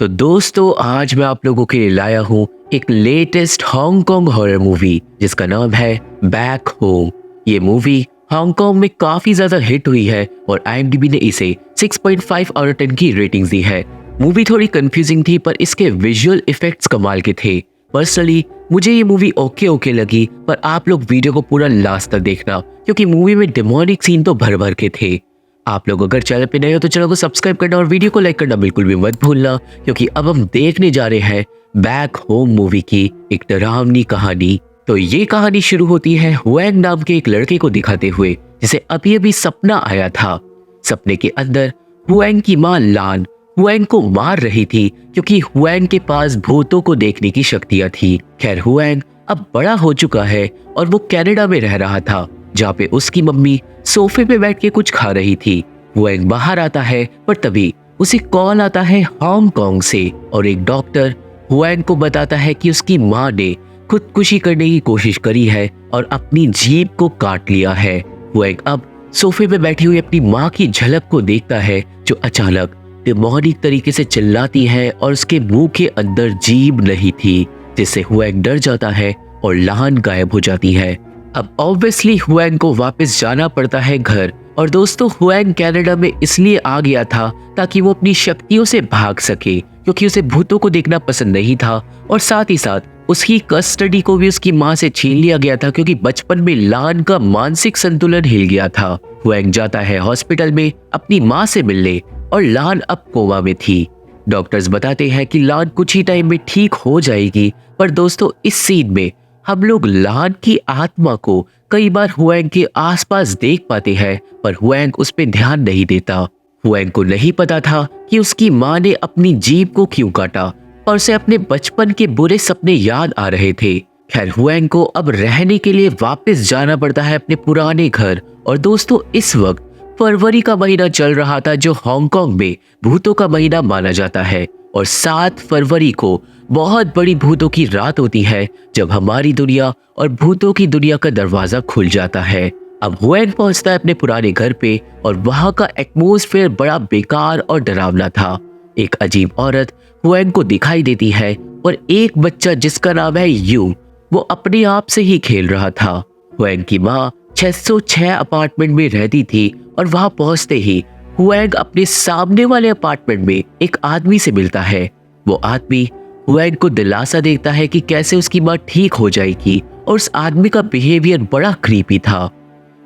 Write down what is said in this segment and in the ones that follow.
तो दोस्तों आज मैं आप लोगों के लिए लाया हूँ एक लेटेस्ट हांगकांग हॉरर मूवी जिसका नाम है बैक होम। ये मूवी हांगकांग में काफी ज्यादा हिट हुई है और IMDb ने इसे 6.5 आउट ऑफ 10 की रेटिंग्स दी है। मूवी थोड़ी कंफ्यूजिंग थी पर इसके विजुअल इफेक्ट्स कमाल के थे। पर्सनली मुझे ये मूवी ओके लगी, पर आप लोग वीडियो को पूरा लास्ट तक देखना क्योंकि मूवी में डेमोनिक सीन तो भर भर के थे। आप लोग अगर चैनल पे नए हो तो चैनल को सब्सक्राइब करना और वीडियो को लाइक करना बिल्कुल भी मत भूलना, क्योंकि अब हम देखने जा रहे हैं बैक होम मूवी की एक डरावनी कहानी। तो ये कहानी शुरू होती है हुएंग नाम के एक लड़के को दिखाते हुए जिसे अभी अभी सपना आया था। सपने के अंदर हुएंग की माँ लान हुएंग को मार रही थी क्योंकि हुएंग के पास भूतों को देखने की शक्तियां थी। खैर हुएंग अब बड़ा हो चुका है और वो कनाडा में रह रहा था जहाँ पे उसकी मम्मी सोफे पे बैठ के कुछ खा रही थी। हुएंग बाहर आता है पर तभी उसे कॉल आता है हांगकांग से और एक डॉक्टर हुएंग को बताता है कि उसकी माँ ने खुदकुशी करने की कोशिश करी है और अपनी जीभ को काट लिया है। हुएंग अब सोफे पे बैठी हुई अपनी माँ की झलक को देखता है जो अचानक डेमोनिक तरीके से चिल्लाती है और उसके मुंह के अंदर जीभ नहीं थी, जिससे हुएंग डर जाता है और लान गायब हो जाती है। अब ऑब्वियसली हुएंग को वापस जाना पड़ता है घर। और दोस्तों हुएंग कनाडा में इसलिए आ गया था ताकि वो अपनी शक्तियों से भाग सके, क्योंकि उसे भूतों को देखना पसंद नहीं था और साथ ही साथ उसकी कस्टडी को भी उसकी माँ से छीन लिया गया था क्योंकि बचपन में लान का मानसिक संतुलन हिल गया था। हुएंग जाता है हॉस्पिटल में अपनी माँ से मिलने और लान अब कोमा में थी। डॉक्टर्स बताते हैं कि लान कुछ ही टाइम में ठीक हो जाएगी, पर दोस्तों इस सीन में हम लोग लान की आत्मा को कई बार हुएंग के आसपास देख पाते हैं, पर हुएंग उस पे ध्यान नहीं देता। हुएंग को नहीं पता था कि उसकी माँ ने अपनी जीभ को क्यों काटा और उसे अपने बचपन के बुरे सपने याद आ रहे थे। खैर हुएंग को अब रहने के लिए वापस जाना पड़ता है अपने पुराने घर। और दोस्तों इस वक्त फरवरी का महीना चल रहा था जो हांगकांग में भूतों का महीना माना जाता है और 7 फरवरी को बहुत बड़ी भूतों की रात होती है जब हमारी दुनिया और भूतों की दुनिया का दरवाजा खुल जाता है। अब हुएंग पहुंचता है अपने पुराने घर पे और वहां का एटमॉस्फेयर बड़ा बेकार और डरावना था। एक अजीब औरत हुएंग को दिखाई देती है और एक बच्चा जिसका नाम है यू वो अपने आप से ही खेल रहा था। हुएंग की माँ 606 अपार्टमेंट में रहती थी और वहां पहुंचते ही हुएंग अपने सामने वाले अपार्टमेंट में एक आदमी से मिलता है। वो आदमी हुएंग को दिलासा देता है कि कैसे उसकी माँ ठीक हो जाएगी और उस आदमी का बिहेवियर बड़ा क्रीपी था।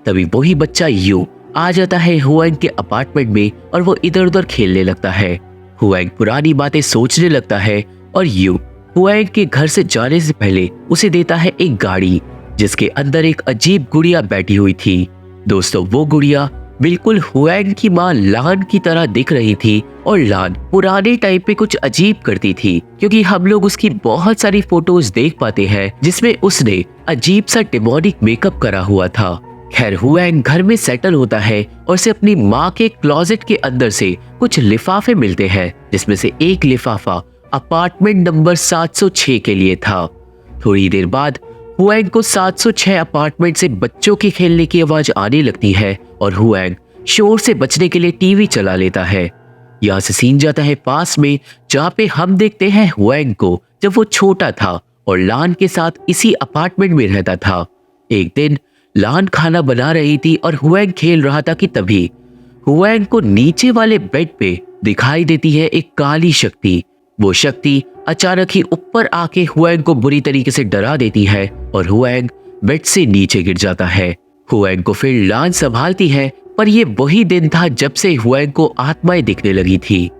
तभी वही बच्चा यू आ जाता है हुएंग के अपार्टमेंट में और वो इधर उधर खेलने लगता है। हुएंग पुरानी बातें सोचने लगता है और यू हुएंग के घर से जाने से पहले उसे देता है एक गाड़ी जिसके अंदर एक अजीब गुड़िया बैठी हुई थी। दोस्तों वो गुड़िया बिल्कुल हुएंग की माँ लान की तरह दिख रही थी और लान पुराने टाइम पे कुछ अजीब करती थी क्योंकि हम लोग उसकी बहुत सारी फोटोज देख पाते हैं जिसमें उसने अजीब सा डेमोनिक मेकअप करा हुआ था। खैर हुएंग घर में सेटल होता है और उसे अपनी माँ के क्लोजेट के अंदर से कुछ लिफाफे मिलते हैं जिसमें से एक लिफाफा अपार्टमेंट नंबर 706 के लिए था। थोड़ी देर बाद हुएंग को 706 अपार्टमेंट से बच्चों के खेलने की आवाज आने लगती है और हुएंग शोर से बचने के लिए टीवी चला लेता है। यहाँ से सीन जाता है पास में जहाँ पे हम देखते हैं हुएंग को जब वो छोटा था और लान के साथ इसी अपार्टमेंट में रहता था। एक दिन लान खाना बना रही थी और हुएंग खेल रहा था कि तभी हुएंग को नीचे वाले बेड पे दिखाई देती है एक काली शक्ति। वो शक्ति अचानक ही ऊपर आके हुएंग को बुरी तरीके से डरा देती है और हुएंग बेड से नीचे गिर जाता है। हुएंग को फिर लान संभालती है, पर ये वही दिन था जब से हुएंग को आत्माएं दिखने लगी थी।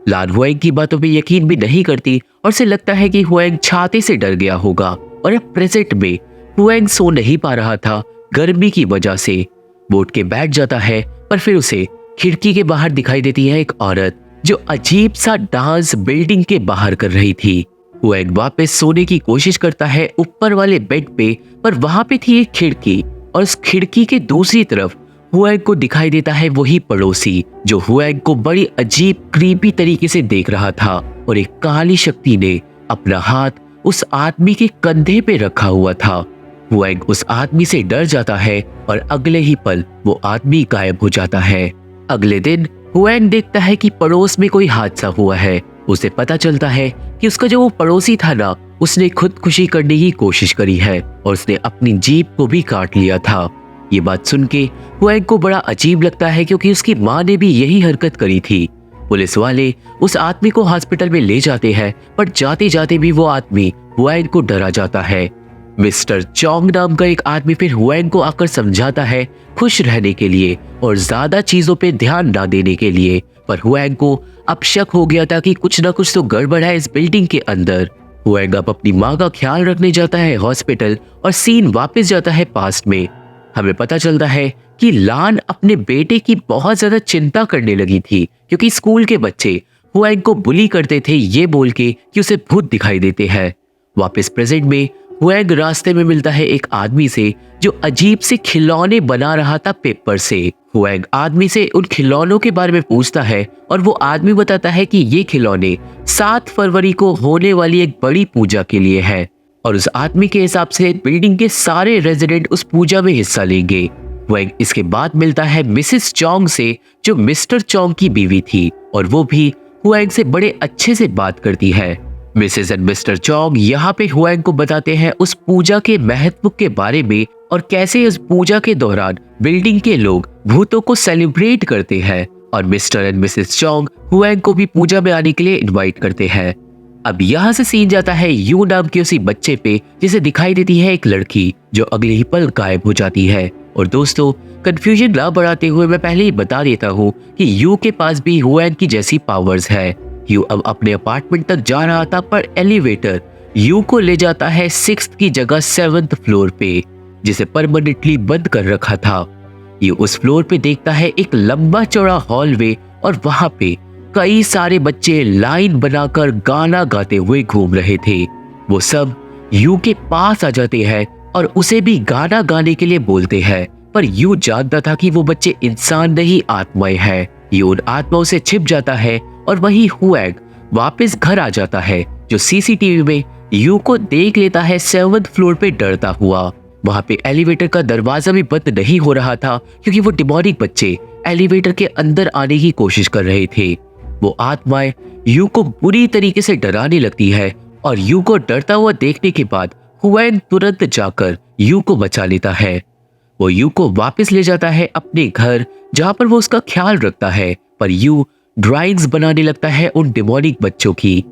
लान हुएंग की बातों पे यकीन भी नहीं करती और उसे लगता है कि हुएंग छाते से डर गया होगा और अब प्रेजेंट में हुएंग सो नहीं पा रहा था गर्मी की वजह से। वो उठ के बैठ जाता है, पर फिर उसे खिड़की के बाहर दिखाई देती है एक औरत जो अजीब सा डांस बिल्डिंग के बाहर कर रही थी। हुएंग वापस सोने की कोशिश करता है ऊपर वाले बेड पे, पर वहां पे थी एक खिड़की और उस खिड़की के दूसरी तरफ हुएंग को दिखाई देता है वही पड़ोसी जो हुएंग को बड़ी अजीब क्रीपी तरीके से देख रहा था और एक काली शक्ति ने अपना हाथ उस आदमी के कंधे पे रखा हुआ था। हुएंग उस आदमी से डर जाता है और अगले ही पल वो आदमी गायब हो जाता है। अगले दिन हुएंग देखता है कि पड़ोस में कोई हादसा हुआ है उसे पता चलता है कि उसका जो वो पड़ोसी था ना, उसने खुदकुशी करने की कोशिश करी है और उसने अपनी जीभ को भी काट लिया था। ये बात सुन के हुएंग को बड़ा अजीब लगता है, क्योंकि उसकी माँ ने भी यही हरकत करी थी। पुलिस वाले उस आदमी को हॉस्पिटल में ले जाते हैं, पर जाते जाते भी वो आदमी हुएंग को डरा जाता है। मिस्टर चोंग नाम का एक आदमी फिर हुएंग को आकर समझाता है खुश रहने के लिए और ज्यादा चीजों पे ध्यान ना देने के लिए। पर हुएंग को अब शक हो गया था कि कुछ ना कुछ तो गड़बड़ है इस बिल्डिंग के अंदर। हुएंग अब अपनी माँ का ख्याल रखने जाता है हॉस्पिटल और सीन वापस जाता है पास्ट में। हमें पता चलता है कि लान अपने बेटे की बहुत ज्यादा चिंता करने लगी थी, क्योंकि स्कूल के बच्चे हुएंग को बुली करते थे ये बोल के कि उसे भूत दिखाई देते हैं। वापस प्रेजेंट में हुएंग रास्ते में मिलता है एक आदमी से जो अजीब से खिलौने बना रहा था पेपर से। हुएंग आदमी से उन खिलौनों के बारे में पूछता है और वो आदमी बताता है कि ये खिलौने 7 फरवरी को होने वाली एक बड़ी पूजा के लिए है और उस आदमी के हिसाब से बिल्डिंग के सारे रेजिडेंट उस पूजा में हिस्सा लेंगे। हुएंग इसके बाद मिलता है मिसेस चोंग से, जो मिस्टर चोंग की बीवी थी, और वो भी हुएंग से बड़े अच्छे से बात करती है। मिसेस एंड मिस्टर चोंग यहाँ पे हुएंग को बताते हैं उस पूजा के महत्व के बारे में और कैसे इस पूजा के दौरान बिल्डिंग के लोग भूतों को सेलिब्रेट करते हैं। और मिस्टर एंड मिसेस चोंग हुएंग को भी पूजा में आने के लिए इनवाइट करते हैं। अब यहाँ से सीन जाता है यू नाम के उसी बच्चे पे, जिसे दिखाई देती है एक लड़की जो अगले ही पल गायब हो जाती है। और दोस्तों, कंफ्यूजन ना बढ़ाते हुए मैं पहले ही बता देता हूँ कि यू के पास भी हुएंग की जैसी पावर्स है। यू अब अपने अपार्टमेंट तक जा रहा था, पर एलिवेटर यू को ले जाता है 6th की जगह 7th फ्लोर पे, जिसे परमानेंटली बंद कर रखा था। यू उस फ्लोर पे देखता है एक लंबा चौड़ा हॉलवे और वहां पे कई सारे बच्चे लाइन बनाकर गाना गाते हुए घूम रहे थे। वो सब यू के पास आ जाते हैं और उसे भी गाना गाने के लिए बोलते हैं, पर यू जानता था कि वो बच्चे इंसान नहीं आत्माएं हैं। यू उन आत्माओं से छिप जाता है और वही हुएंग वापस घर आ जाता है, जो सीसीटीवी में यू को देख लेता है 7th फ्लोर पे डरता हुआ। वहां पे एलिवेटर का दरवाजा भी बंद नहीं हो रहा था, क्योंकि वो डिमोनिक बच्चे एलिवेटर के अंदर आने की कोशिश कर रहे थे। वो आत्माएं यू को बुरी तरीके से डराने लगती है और यू को डरता हुआ देखने के बाद हुएंग तुरंत जाकर यू को बचा लेता है। वो यू को वापस ले जाता है अपने घर, जहां पर वो उसका ख्याल रखता है, पर यू ड्राइंग्स बनाने लगता है उन डिमोनिक बच्चों की।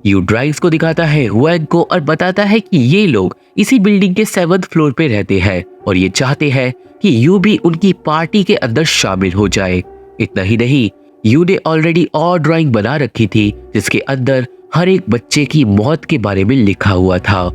यू ड्राइंग्स को दिखाता है हुएंग को और बताता है कि ये लोग इसी बिल्डिंग के 7th फ्लोर पे रहते हैं और ये चाहते हैं कि यू भी उनकी पार्टी के अंदर शामिल हो जाए। इतना ही नहीं, यू ने ऑलरेडी और ड्राइंग बना रखी थी, जिसके अंदर हर एक बच्चे की मौत के बारे में लिखा हुआ था।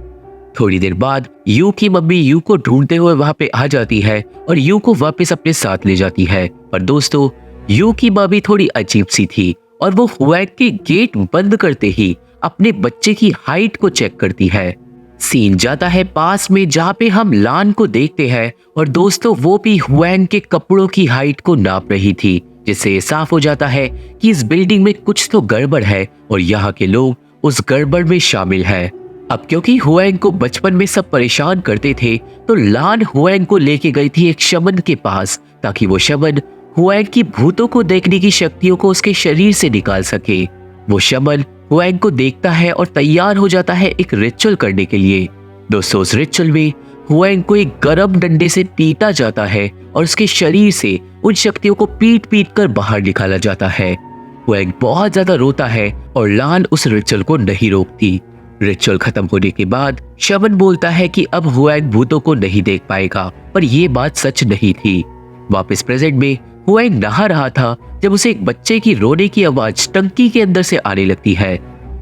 थोड़ी देर बाद यू की मम्मी यू को ढूंढते हुए वहां पे आ जाती है और यू को वापस अपने साथ ले जाती है। पर दोस्तों, यू की माँ भी थोड़ी अजीब सी थी और वो हुएंग के गेट बंद करते ही अपने बच्चे की हाइट को चेक करती है। सीन जाता है पास में, जहाँ पे हम लान को देखते हैं और दोस्तों वो भी हुएंग के कपड़ों की हाइट को नाप रही थी, जिससे ये साफ हो जाता है कि इस बिल्डिंग में कुछ तो गड़बड़ है और यहाँ के लोग उस गड़बड़ में शामिल हैं। अब क्योंकि हुएंग को बचपन में सब परेशान करते थे, तो लान हुएंग को लेके गई थी एक शमन के पास, ताकि वो शमन हुएंग की भूतों को देखने की शक्तियों को उसके शरीर से निकाल सके। वो शमन हुएंग को देखता है और तैयार हो जाता है एक रिचुअल करने के लिए। दोस्तों, उस रिचुअल में हुएंग को एक गरम डंडे से पीटा जाता है और उसके शरीर से उन शक्तियों को पीट पीट कर बाहर निकाला जाता है। हुएंग बहुत ज्यादा रोता है और लान उस रिचुअल को नहीं रोकती। रिचुअल खत्म होने के बाद शमन बोलता है कि अब हुएंग भूतों को नहीं देख पाएगा, पर यह बात सच नहीं थी। वापस प्रेजेंट में हुएंग नहा रहा था जब उसे एक बच्चे की रोने की आवाज टंकी के अंदर से आने लगती है।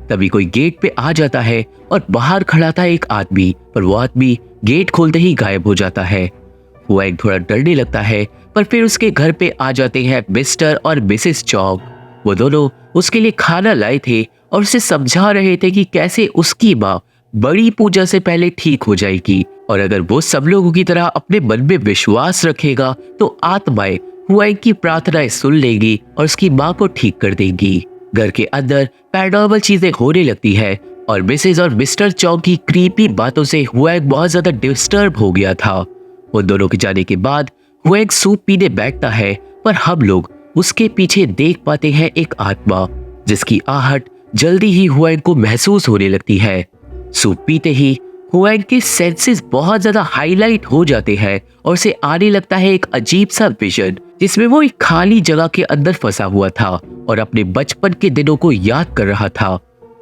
तभी कोई गेट पे आ जाता है और बाहर खड़ा था एक आदमी, पर वो आदमी गेट खोलते ही गायब हो जाता है। हुएंग थोड़ा डरने लगता है, पर फिर उसके घर पे आ जाते हैं मिस्टर और मिसेस चोंग। वो दोनों उसके लिए खाना लाए थे और उसे समझा रहे थे कि कैसे उसकी माँ बड़ी पूजा से पहले ठीक हो जाएगी और अगर वो सब लोगों की तरह अपने मन में विश्वास रखेगा तो आत्माएं हुएंग की प्रार्थनाएं सुन लेगी और उसकी माँ को ठीक कर देंगी। घर के अंदर पैरानॉर्मल चीजें होने लगती है और मिसेस और मिस्टर चोंग की क्रीपी बातों से हुएंग बहुत ज्यादा डिस्टर्ब हो गया था। उन दोनों के जाने के बाद हुएंग सूप पीने बैठता है, पर हम लोग उसके पीछे देख पाते हैं एक आत्मा जिसकी आहट जल्दी ही हुएंग को महसूस होने लगती है। सूप पीते ही हुएंग के सेंसेस बहुत ज्यादा हाईलाइट हो जाते हैं और उसे आने लगता है एक अजीब सा विजन, जिसमें वो एक खाली जगह के अंदर फंसा हुआ था और अपने बचपन के दिनों को याद कर रहा था।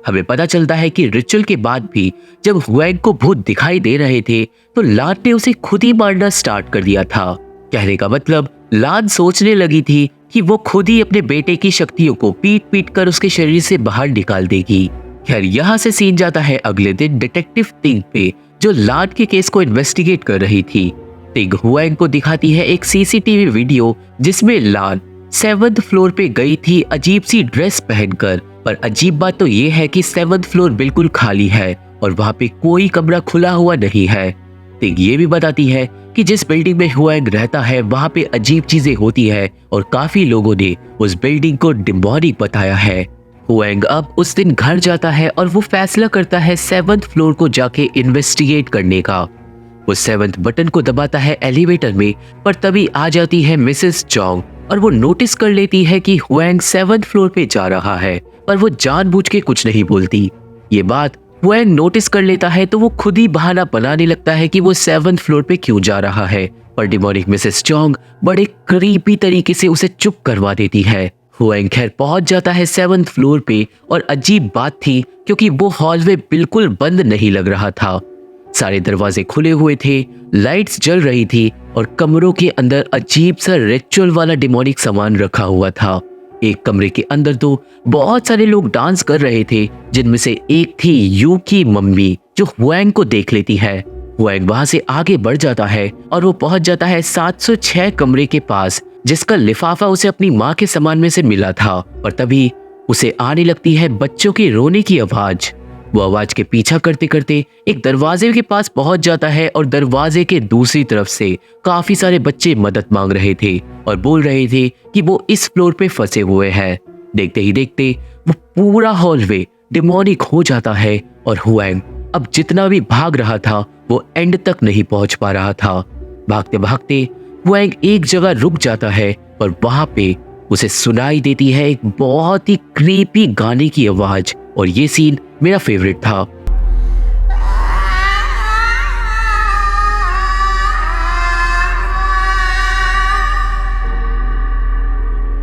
हमें पता चलता है कि रिचुअल के बाद भी जब हुएंग को भूत दिखाई दे रहे थे तो लान ने उसे खुद ही मारना स्टार्ट कर दिया था। कहने का मतलब लान सोचने लगी थी कि वो खुद ही अपने बेटे की शक्तियों को पीट पीट कर उसके शरीर से बाहर निकाल देगी। खैर यहाँ से सीन जाता है अगले दिन डिटेक्टिव तिंग पे, जो लान के केस को इन्वेस्टिगेट कर रही थी। तिंग हुएंग को दिखाती है एक सीसीटीवी वीडियो जिसमें लान 7th फ्लोर पे गई थी अजीब सी ड्रेस पहनकर, पर अजीब बात तो ये है कि 7th फ्लोर बिल्कुल खाली है और वहाँ पे कोई कमरा खुला हुआ नहीं है। तिंग ये भी बताती है कि जिस बिल्डिंग में हुएंग रहता है वहाँ पे अजीब चीजें होती है और काफी लोगों ने उस बिल्डिंग को डिमोनिक बताया है। हुएंग अब उस दिन घर जाता है और वो फैसला करता है 7th फ्लोर को जाके इन्वेस्टिगेट करने का। वो 7th बटन को दबाता है एलिवेटर में, पर तभी आ जाती है मिसेस चोंग और वो नोटिस कर लेती है कि हुएंग 7th फ्लोर पे जा रहा है, पर वो जानबूझ के कुछ नहीं बोलती। ये बात हुएंग नोटिस कर लेता है तो वो खुद ही बहाना बनाने लगता है कि वो 7th फ्लोर पे क्यों जा रहा है, पर डिमोनिक मिसेस चोंग बड़े क्रीपी तरीके से उसे चुप करवा देती है। हुएंग खैर पहुंच जाता है 7th फ्लोर पे और अजीब बात थी क्योंकि वो हॉलवे बिल्कुल बंद नहीं लग रहा था। सारे दरवाजे खुले हुए थे, लाइट्स जल रही थी और कमरों के अंदर अजीब सा रिचुअल वाला डिमोनिक सामान रखा हुआ था। एक कमरे के अंदर तो बहुत सारे लोग डांस कर रहे थे, जिनमें से एक थी यू की मम्मी, जो हुएंग को देख लेती है। हुएंग वहां से आगे बढ़ जाता है और वो पहुंच जाता है 706 कमरे के पास, जिसका लिफाफा उसे अपनी माँ के सामान में से मिला था। और तभी उसे आने लगती है बच्चों के रोने की आवाज। वो आवाज के पीछा करते करते एक दरवाजे के पास पहुंच जाता है और दरवाजे के दूसरी तरफ से काफी सारे बच्चे मदद मांग रहे थे और बोल रहे थे कि वो इस फ्लोर पे फंसे हुए हैं। देखते ही देखते वो पूरा हॉलवे डिमोनिक हो जाता है और हुएंग अब जितना भी भाग रहा था वो एंड तक नहीं पहुंच पा रहा था। भागते भागते हुएंग एक जगह रुक जाता है और वहां पे उसे सुनाई देती है एक बहुत ही क्रीपी गाने की आवाज, और ये सीन मेरा फेवरेट था।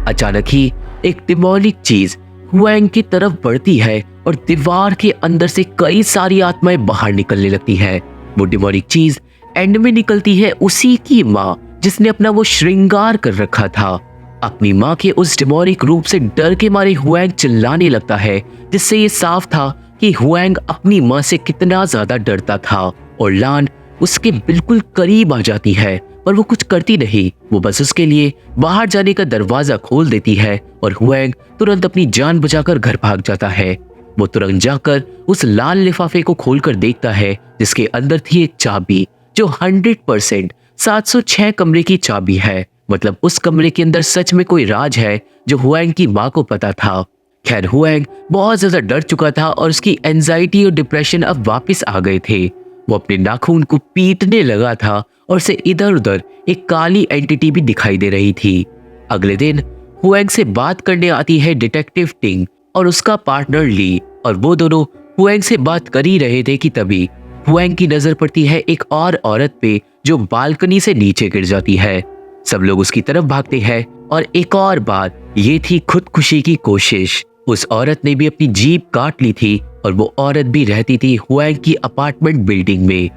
अचानक ही एक डिमोनिक चीज हुएंग की तरफ बढ़ती है और दीवार के अंदर से कई सारी आत्माएं बाहर निकलने लगती है। वो डिमोनिक चीज एंड में निकलती है उसी की माँ, जिसने अपना वो श्रृंगार कर रखा था। अपनी माँ के उस डिमोनिक रूप से डर के मारे हुएंग चिल्लाने लगता है, जिससे ये साफ था कि हुएंग अपनी माँ से कितना ज्यादा डरता था। और लान उसके बिल्कुल करीब आ जाती है, पर वो कुछ करती नहीं। वो बस उसके लिए बाहर जाने का दरवाजा खोल देती है और हुएंग तुरंत अपनी जान बचाकर घर भाग जाता है। वो तुरंत जाकर उस लाल लिफाफे को खोलकर देखता है, जिसके अंदर थी एक चाबी जो 100% 706 कमरे की चाबी है। मतलब उस कमरे के अंदर सच में कोई राज है जो हुएंग की माँ को पता था। खैर हुएंग बहुत ज्यादा डर चुका था और उसकी एंजाइटी और डिप्रेशन अब वापस आ गए थे। वो अपने नाखून को पीटने लगा था और उसे इधर उधर एक काली एंटिटी भी दिखाई दे रही थी। अगले दिन हुएंग से बात करने आती है डिटेक्टिव टिंग और उसका पार्टनर ली, और वो दोनों हुएंग से बात कर ही रहे थे कि तभी हुएंग की नजर पड़ती है एक और औरत पे जो बालकनी से नीचे गिर जाती है। सब लोग उसकी तरफ भागते हैं और एक और बार ये थी खुदकुशी की कोशिश। उस औरत ने भी अपनी जीभ काट ली थी और वो औरत भी रहती थी हुएंग की अपार्टमेंट बिल्डिंग में।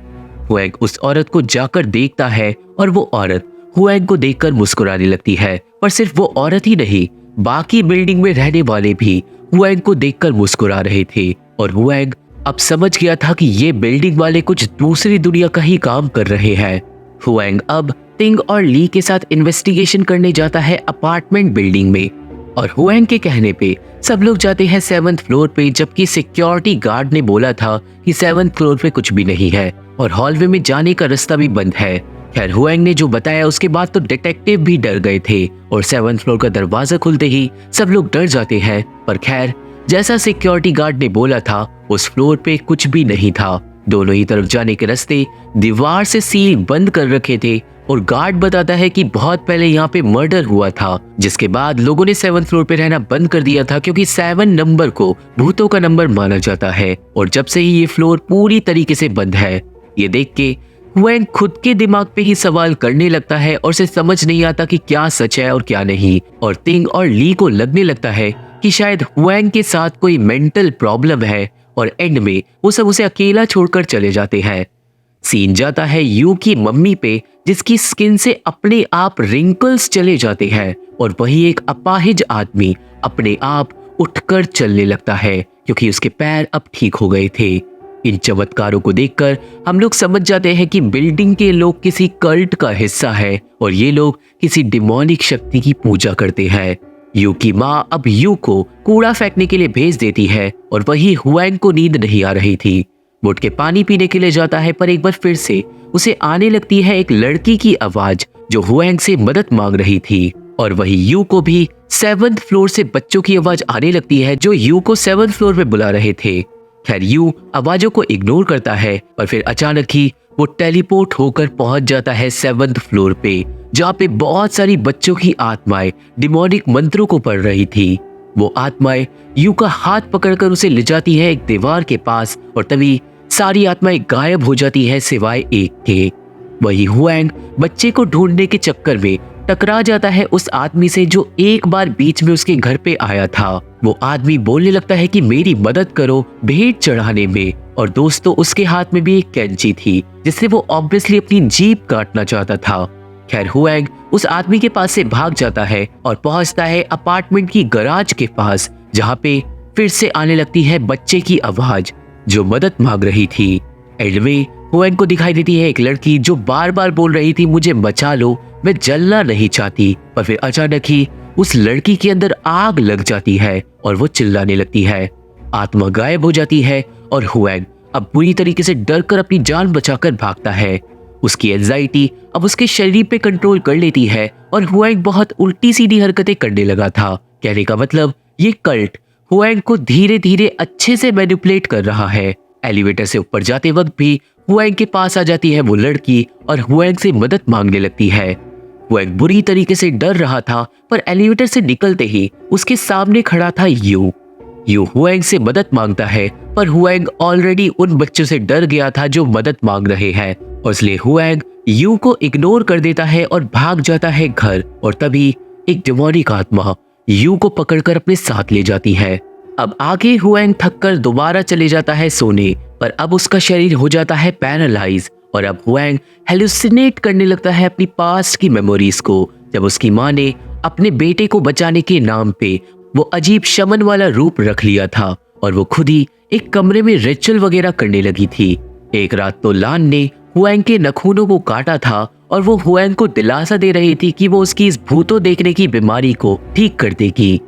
हुएंग उस औरत को जाकर देखता है और वो औरत हुएंग को देखकर मुस्कुराने लगती है। पर सिर्फ वो औरत ही नहीं, बाकी बिल्डिंग में रहने वाले भी हुएंग को देखकर मुस्कुरा रहे थे। और हुएंग अब समझ गया था कि ये बिल्डिंग वाले कुछ दूसरी दुनिया का ही काम कर रहे हैं। हुएंग अब टिंग और ली के साथ इन्वेस्टिगेशन करने जाता है अपार्टमेंट बिल्डिंग में, और हुएंग के कहने पे सब लोग जाते हैं 7th फ्लोर पे, जबकि सिक्योरिटी गार्ड ने बोला था कि 7th फ्लोर पे कुछ भी नहीं है और हॉलवे में जाने का रास्ता भी बंद है। खैर हुएंग ने जो बताया उसके बाद तो डिटेक्टिव भी डर गए थे और 7th फ्लोर का दरवाजा खुलते ही सब लोग डर जाते हैं। पर खैर जैसा सिक्योरिटी गार्ड ने बोला था उस फ्लोर पे कुछ भी नहीं था। दोनों ही तरफ जाने के रास्ते दीवार से सील बंद कर रखे थे और गार्ड बताता है कि बहुत पहले यहाँ पे मर्डर हुआ था, जिसके बाद लोगों ने 7th फ्लोर पे रहना बंद कर दिया था क्योंकि 7 नंबर को भूतों का नंबर माना जाता है और जब से ही ये फ्लोर पूरी तरीके से बंद है। ये देख के हुएंग खुद के दिमाग पे ही सवाल करने लगता है और उसे समझ नहीं आता कि क्या सच है और क्या नहीं। और तिंग और ली को लगने लगता है कि शायद हुएंग के साथ कोई मेंटल प्रॉब्लम है और एंड में वो सब उसे अकेला छोड़कर चले जाते हैं। सीन जाता है यू की मम्मी पे, जिसकी स्किन से अपने आप रिंकल्स चले जाते हैं और वही एक अपाहिज आदमी अपने आप उठकर चलने लगता है क्योंकि उसके पैर अब ठीक हो गए थे। इन चमत्कारों को देखकर हम लोग समझ जाते हैं कि बिल्डिंग के लोग किसी कल्ट का हिस्सा है और ये लोग किसी डिमोनिक शक्ति की पूजा करते हैं। यू की माँ अब यू को कूड़ा फेंकने के लिए भेज देती है और वही हुएंग को नींद नहीं आ रही थी। वो उठ के पानी पीने के लिए जाता है पर एक बार फिर से उसे आने लगती है एक लड़की की आवाज जो हुएंग से मदद मांग रही थी और वही यू को भी 7th फ्लोर से बच्चों की आवाज आने लगती है जो यू को 7th फ्लोर पे बुला रहे थे। खैर यू आवाजों को इग्नोर करता है और फिर अचानक ही वो टेलीपोर्ट होकर पहुंच जाता है 7th फ्लोर पे, जहाँ पे बहुत सारी बच्चों की आत्माएं डिमोनिक मंत्रों को पढ़ रही थी। वो आत्माएं यू का हाथ पकड़कर उसे ले जाती है एक दीवार के पास और तभी सारी आत्माएं गायब हो जाती है सिवाय एक के। वही हुएंग बच्चे को ढूंढने के चक्कर में टकरा जाता है उस आदमी से जो एक बार बीच में उसके घर पे आया था। वो आदमी बोलने लगता है कि मेरी मदद करो भेंट चढ़ाने में, और दोस्तों उसके हाथ में भी एक कैंची थी जिससे वो ऑब्वियसली अपनी जीभ काटना चाहता था। खैर हुएंग उस आदमी के पास से भाग जाता है और पहुंचता है अपार्टमेंट की गराज के पास, जहाँ पे फिर से आने लगती है बच्चे की आवाज जो मदद मांग रही थी। एंड में हुएंग को दिखाई देती है एक लड़की जो बार बार बोल रही थी मुझे बचा लो, मैं जलना नहीं चाहती, पर फिर अचानक ही उस लड़की के अंदर आग लग जाती है और वो चिल्लाने लगती है। आत्मा गायब हो जाती है और हुएंग अब पूरी तरीके से डर कर अपनी जान बचाकर भागता है। उसकी एंजाइटी अब उसके शरीर पे कंट्रोल कर लेती है और हुएंग बहुत उल्टी सीधी हरकतें करने लगा था। कहने का मतलब ये कल्ट हुएंग को धीरे धीरे अच्छे से मैनिपुलेट कर रहा है। एलिवेटर से ऊपर जाते वक्त भी हुएंग के पास आ जाती है वो लड़की और हुएंग से मदद मांगने लगती है। हुएंग बुरी तरीके से डर रहा था पर एलिवेटर से निकलते ही उसके सामने खड़ा था यू हुएंग से मदद मांगता है पर हुएंग ऑलरेडी उन बच्चों से डर गया था जो मदद मांग रहे हैं और इसलिए हुएंग यू को इग्नोर कर देता है और भाग जाता है घर। और तभी एक डिमोनिक आत्मा यू को पकड़कर अपने साथ ले जाती है। अब आगे हुएंग थककर दोबारा चले जाता है सोने, पर अब उसका शरीर हो जाता है पैरालाइज और अब हुएंग हेलुसिनेट करने लगता है अपनी पास्ट की मेमोरीज को, जब उसकी माँ ने अपने बेटे को बचाने के नाम पे वो अजीब शमन वाला रूप रख लिया था और वो खुद ही एक कमरे में रिचुअल वगैरह करने लगी थी। एक रात तो लान ने हुएंग के नखूनों को काटा था और वो हुएंग को दिलासा दे रही थी कि वो उसकी इस भूतों देखने की बीमारी को ठीक कर देगी।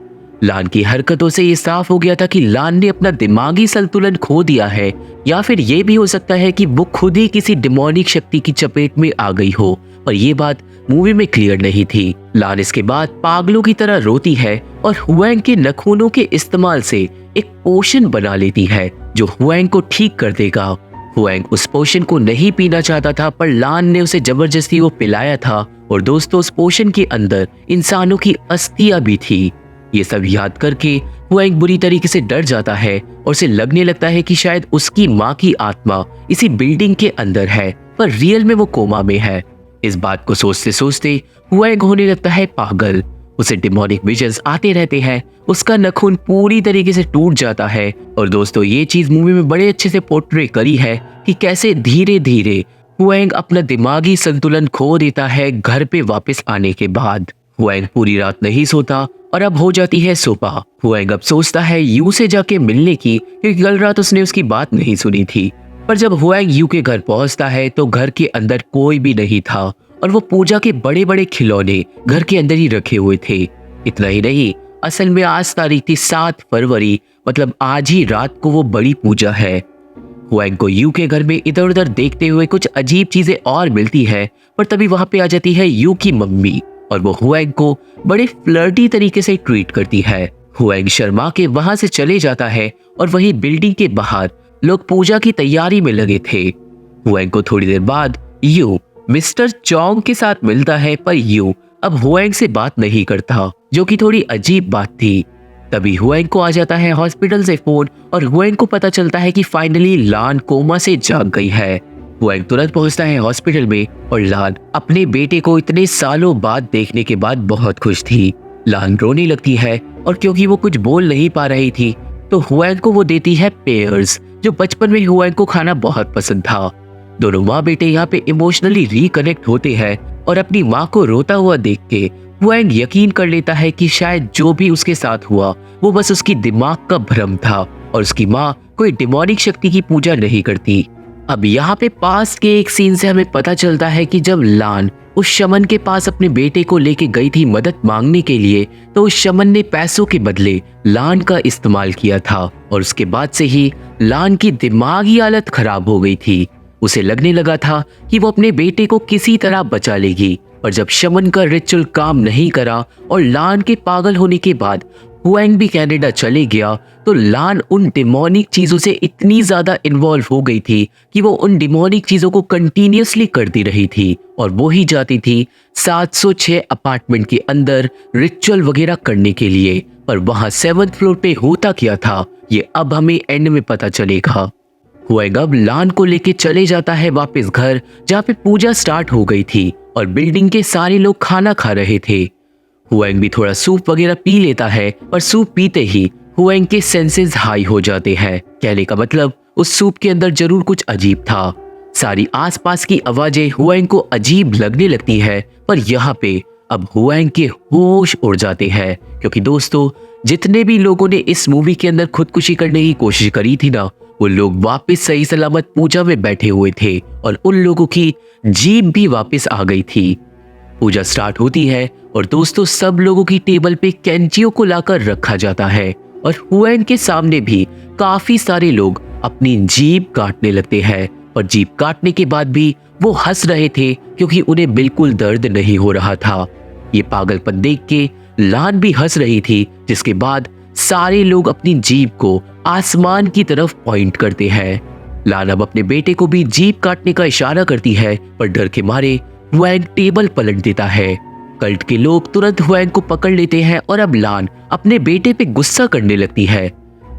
लान की हरकतों से ये साफ हो गया था कि लान ने अपना दिमागी संतुलन खो दिया है, या फिर ये भी हो सकता है कि वो खुद ही किसी डिमोनिक शक्ति की चपेट में आ गई हो, पर ये बात मूवी में क्लियर नहीं थी। लान इसके बाद पागलों की तरह रोती है और हुएंग के नखूनों के इस्तेमाल से एक पोशन बना लेती है जो हुएंग को ठीक कर देगा। हुएंग उस पोशन को नहीं पीना चाहता था पर लान ने उसे जबरदस्ती वो पिलाया था और दोस्तों उस पोशन के अंदर इंसानों की अस्थियां भी थी। ये सब याद करके हुएंग बुरी तरीके से डर जाता है और उसे लगने लगता है कि शायद उसकी माँ की आत्मा इसी बिल्डिंग के अंदर है पर रियल में वो कोमा में है। इस बात को सोचते सोचते हुएंग होने लगता है पागल। उसे डिमोनिक विजन्स आते रहते हैं, उसका नखून पूरी तरीके से टूट जाता है। और दोस्तों ये चीज मूवी में बड़े अच्छे से पोर्ट्रे करी है कि कैसे धीरे धीरे हुएंग अपना दिमागी संतुलन खो देता है घर पे वापस आने के बाद। हुएंग पूरी रात नहीं सोता और अब हो जाती है सुबह। हुएंग अब सोचता है यू से जाके मिलने की, क्योंकि कल रात उसने उसकी बात नहीं सुनी थी। पर जब हुएंग यू के घर पहुंचता है तो घर के अंदर कोई भी नहीं था और वो पूजा के बड़े बड़े खिलौने घर के अंदर ही रखे हुए थे। इतना ही नहीं, असल में आज तारीख थी 7 फरवरी, मतलब आज ही रात को वो बड़ी पूजा है। हुएंग को यू के घर में इधर उधर देखते हुए कुछ अजीब चीजें और मिलती है, पर तभी वहां पे आ जाती है यू की मम्मी और वो हुएंग को बड़े फ्लर्टी तरीके से ट्रीट करती है। हुएंग शर्मा के वहां से चले जाता है और वही बिल्डिंग के बाहर लोग पूजा की तैयारी में लगे थे। हुएंग को थोड़ी देर बाद यू मिस्टर चोंग के साथ मिलता है, पर यू अब हुएंग से बात नहीं करता, जो कि थोड़ी अजीब बात थी। तभी हुएंग को आ जाता है हॉस्पिटल से फोन और हुएंग को पता चलता है कि फाइनली लान कोमा से जाग गई है। हुएंग तुरंत पहुंचता है हॉस्पिटल में और लान अपने बेटे को इतने सालों बाद देखने के बाद बहुत खुश थी। लान रोने लगती है और क्योंकि वो कुछ बोल नहीं पा रही थी तो हुएंग को वो देती है पेयर्स, जो बचपन में हुएंग को खाना बहुत पसंद था। दोनों माँ बेटे यहाँ पे इमोशनली रिकनेक्ट होते हैं और अपनी माँ को रोता हुआ देख के हुएंग यकीन कर लेता है कि शायद जो भी उसके साथ हुआ वो बस उसकी दिमाग का भ्रम था और उसकी माँ कोई डिमोनिक शक्ति की पूजा नहीं करती। अब यहाँ पे पास के एक सीन से हमें पता चलता है कि जब लान उस शमन के पास अपने बेटे को लेके गई थी मदद मांगने के लिए, तो उस शमन ने पैसों के बदले लान का इस्तेमाल किया था और उसके बाद से ही लान की दिमागी हालत खराब हो गई थी। उसे लगने लगा था कि वो अपने बेटे को किसी तरह बचा लेगी, और जब शमन का रिचुअल काम नहीं करा और लान के पागल होने के बाद हुएंग भी कनाडा चले गया, तो लान उन डिमोनिक चीजों से इतनी ज्यादा इन्वॉल्व हो गई थी कि वो उन डिमोनिक चीजों को कंटिन्यूअसली करती रही थी और वो ही जाती थी 706 अपार्टमेंट के अंदर रिचुअल वगैरह करने के लिए। पर वहां 7th फ्लोर पे होता क्या था ये अब हमें एंड में पता चलेगा। हुएंग अब लान को लेके चले जाता है वापस घर, जहाँ पे पूजा स्टार्ट हो गई थी और बिल्डिंग के सारे लोग खाना खा रहे थे। हुएंग भी थोड़ा सूप वगैरह पी लेता है, पर सूप पीते ही हुएंग के सेंसेस हाई हो जाते हैं। कहने का मतलब उस सूप के अंदर जरूर कुछ अजीब था। सारी आसपास की आवाजें हुएंग को अजीब लगने लगती है, पर यहाँ पे अब हुएंग के होश उड़ जाते हैं, क्योंकि दोस्तों जितने भी लोगों ने इस मूवी के अंदर खुदकुशी करने की कोशिश करी थी ना, वो लोग वापस सही सलामत पूजा में बैठे हुए थे और उन लोगों की जीभ भी वापस आ गई थी। पूजा स्टार्ट होती है और दोस्तों सब लोगों की टेबल पे कैंचियों को लाकर रखा जाता है और हुएंग के सामने भी काफी सारे लोग अपनी जीभ काटने लगते हैं, और जीभ काटने के बाद भी वो हंस रहे थे क्योंकि उन्हें बिल्कुल दर्द नहीं हो रहा था। ये पागलपन देख के लान भी हंस रही थी, जिसके बाद सारे लोग अपनी जीभ को आसमान की तरफ पॉइंट करते हैं। लान अब अपने बेटे को भी जीभ काटने का इशारा करती है, पर डर के मारे हुएंग टेबल पलट देता है। कल्ट के लोग तुरंत हुएंग को पकड़ लेते हैं और अब लान अपने बेटे पे गुस्सा करने लगती है।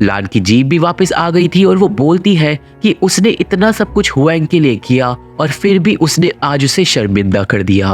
लान की जीभ भी वापस आ गई थी और वो बोलती है कि उसने इतना सब कुछ हुएंग के लिए किया और फिर भी उसने आज उसे शर्मिंदा कर दिया।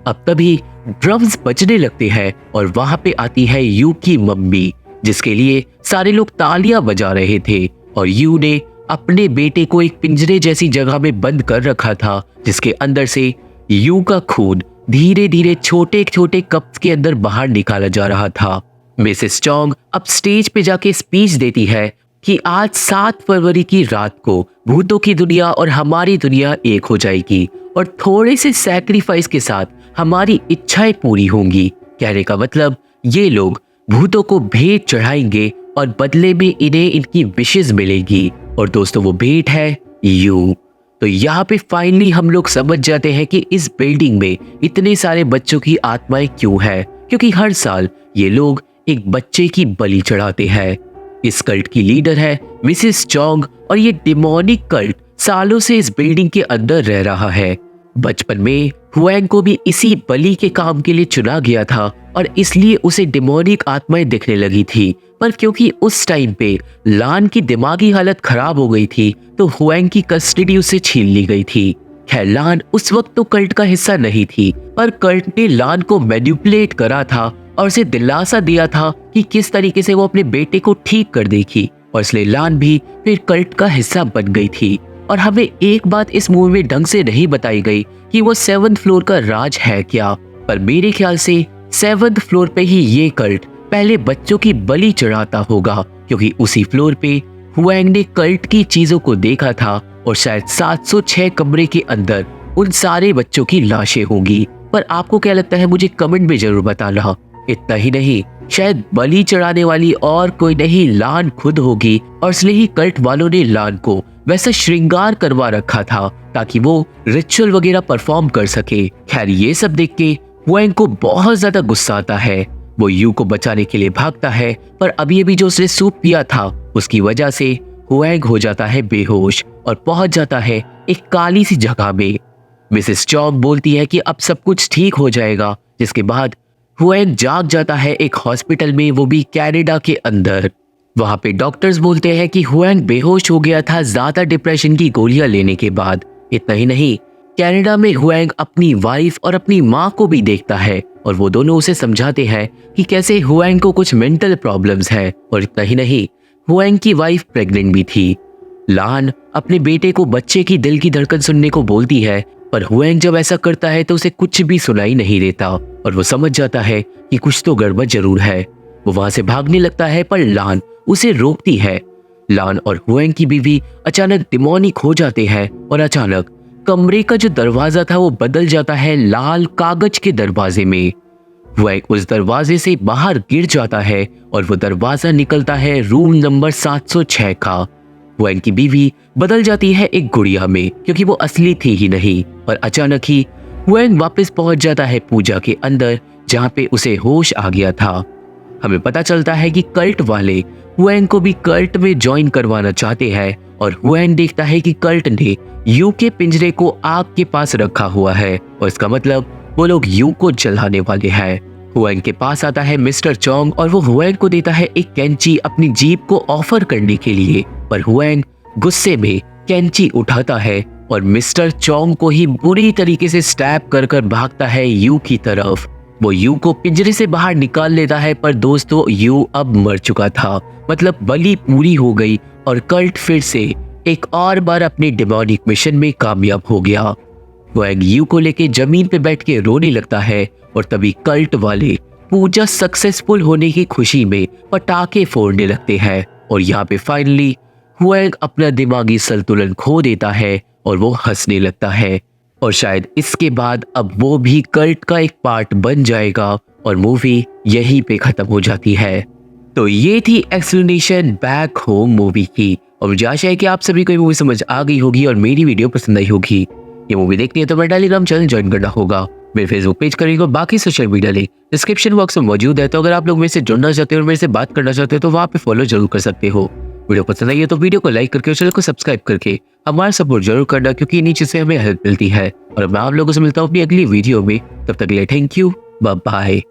अब तभी ड्रम्स बजने लगते हैं और वहां पे आती है यू की मम्मी, जिसके लिए सारे लोग तालियां बजा रहे थे, और यू ने अपने बेटे को एक पिंजरे जैसी जगह में बंद कर रखा था, जिसके अंदर से यू का खून धीरे धीरे छोटे छोटे कप्स के अंदर बाहर निकाला जा रहा था। मिसेस चोंग अब स्टेज पे जाके स्पीच देती है कि आज 7 फरवरी की रात को भूतों की दुनिया और हमारी दुनिया एक हो जाएगी और थोड़े से सैक्रिफाइस के साथ हमारी इच्छाएं पूरी होंगी। कहने का मतलब ये लोग भूतों को भेंट चढ़ाएंगे और बदले में इन्हें इनकी विशेष मिलेगी, और दोस्तों वो भेंट है यू। तो यहाँ पे फाइनली हम लोग समझ जाते हैं कि इस बिल्डिंग में इतने सारे बच्चों की आत्माएं क्यों है, क्योंकि हर साल ये लोग एक बच्चे की बलि चढ़ाते हैं। इस कल्ट की लीडर है मिसेस चोंग और ये डिमोनिक कल्ट सालों से इस बिल्डिंग के अंदर रह रहा है। बचपन में हुएंग को भी इसी बलि के काम के लिए चुना गया था और इसलिए उसे डिमोनिक आत्माएं दिखने लगी थी, पर क्योंकि उस टाइम पे लान की दिमागी हालत खराब हो गई थी तो हुएंग की कस्टडी उससे छीन ली गई थी। खैर लान उस वक्त तो कल्ट का हिस्सा नहीं थी, पर कल्ट ने लान को मैनिपुलेट करा था और उसे दिलासा दिया था कि किस तरीके से वो अपने बेटे को ठीक कर देगी, और इसलिए लान भी फिर कल्ट का हिस्सा बन गई थी। और हमें एक बात इस मूवी में ढंग से नहीं बताई गई कि वो 7th फ्लोर का राज है क्या, पर मेरे ख्याल से 7th फ्लोर पे ही ये कल्ट पहले बच्चों की बलि चढ़ाता होगा, क्योंकि उसी फ्लोर पे हुएंग ने कल्ट की चीजों को देखा था और शायद 706 कमरे के अंदर उन सारे बच्चों की लाशें होंगी। पर आपको क्या लगता है मुझे कमेंट में जरूर बताना। इतना ही नहीं, शायद बलि चढ़ाने वाली और कोई नहीं लान खुद होगी, और इसलिए ही कल्ट वालों ने लान को वैसा श्रृंगार करवा रखा था ताकि वो रिचुअल वगैरह परफॉर्म कर सके। खैर ये सब देख के हुएंग को बहुत ज्यादा गुस्सा आता है। वो यू को बचाने के लिए भागता है, पर अभी अभी जो उसने सूप पिया था उसकी वजह से हुएंग हो जाता है बेहोश और पहुंच जाता है एक काली सी जगह में। मिसेस चौंग बोलती है कि अब सब कुछ ठीक हो जाएगा, जिसके बाद हुएंग जाग जाता है एक हॉस्पिटल में, वो भी कनाडा के अंदर। वहां पे डॉक्टर्स बोलते हैं कि हुएंग बेहोश हो गया था ज्यादा डिप्रेशन की गोलियां लेने के बाद। इतना ही नहीं, कनाडा में हुएंग अपनी वाइफ और अपनी माँ को भी देखता है और वो दोनों उसे समझाते हैं कि कैसे हुएंग को कुछ मेंटल प्रॉब्लम्स है। और इतना ही नहीं, हुएंग की वाइफ प्रेग्नेंट भी थी। लान अपने बेटे को बच्चे की दिल की धड़कन सुनने को बोलती है, पर हुएंग जब ऐसा करता है तो उसे कुछ भी सुनाई नहीं देता और वो समझ जाता है कि कुछ तो गड़बड़ जरूर है। वो वहां से भागने लगता है, पर लान उसे रोकती है। लान और हुएंग की बीवी अचानक डिमोनिक हो जाते हैं और अचानक कमरे का जो दरवाजा था वो बदल जाता है लाल कागज के दरवाजे में। हुएंग उस दरवाजे से बाहर गिर जाता है और वो दरवाजा निकलता है रूम नंबर 706 का। हुएंग की बीवी बदल जाती है एक गुड़िया में, क्योंकि वो असली थी ही नहीं। और अचानक ही हुएंग वापस पहुंच जाता है पूजा के अंदर, जहां पे उसे होश आ गया था। हमें पता चलता है कि कल्ट वाले हुएंग को भी कल्ट में ज्वाइन करवाना चाहते हैं और हुएंग देखता है कि कल्ट ने यू के पिंजरे को आग के पास रखा हुआ है और इसका मतलब वो लोग यू को जलाने वाले हैं। हुएंग के पास आता है मिस्टर चोंग और वो हुएंग को देता है एक कैंची अपनी जीप को ऑफर करने के लिए, पर हुएंग गुस्से में कैंची उठाता है और मिस्टर चोंग को ही बुरी तरीके से स्टैब कर कर भागता है यू की तरफ। वो यू को पिंजरे से बाहर निकाल लेता है, पर दोस्तों यू अब मर चुका था, मतलब बलि पूरी हो गई और कल्ट फिर से एक और बार अपने डिमोनिक मिशन में कामयाब हो गया। हुएंग यू को लेके जमीन पे बैठ के रोने लगता है और तभी कल्ट वाले पूजा सक्सेसफुल होने की खुशी में पटाखे फोड़ने लगते हैं और यहाँ पे फाइनली हुएंग अपना दिमागी संतुलन खो देता है और वो हंसने लगता है। और शायद इसके बाद अब वो भी कल्ट का एक पार्ट बन जाएगा और मूवी यहीं पे खत्म हो जाती है। तो ये थी एक्सप्लेनेशन बैक होम मूवी की और मुझे आशा है कि आप सभी को ये मूवी समझ आ गई होगी और मेरी वीडियो पसंद आई होगी। ये मूवी देखनी है तो मेरा टेलीग्राम चैनल ज्वाइन करना होगा, मेरे फेसबुक पेज करेंगे, बाकी social media link description box में मौजूद है। तो अगर आप लोग मेरे से जुड़ना चाहते हो और मेरे से बात करना चाहते हो तो वहाँ पे फॉलो जरूर कर सकते हो। वीडियो पसंद आई है तो वीडियो को लाइक करके और चैनल को सब्सक्राइब करके हमारा सपोर्ट जरूर करना, क्योंकि इन्हीं चीज से हमें हेल्प मिलती है। और मैं आप लोगों से मिलता हूँ अपनी अगली वीडियो में, तब तक के लिए थैंक यू, बाय बाय।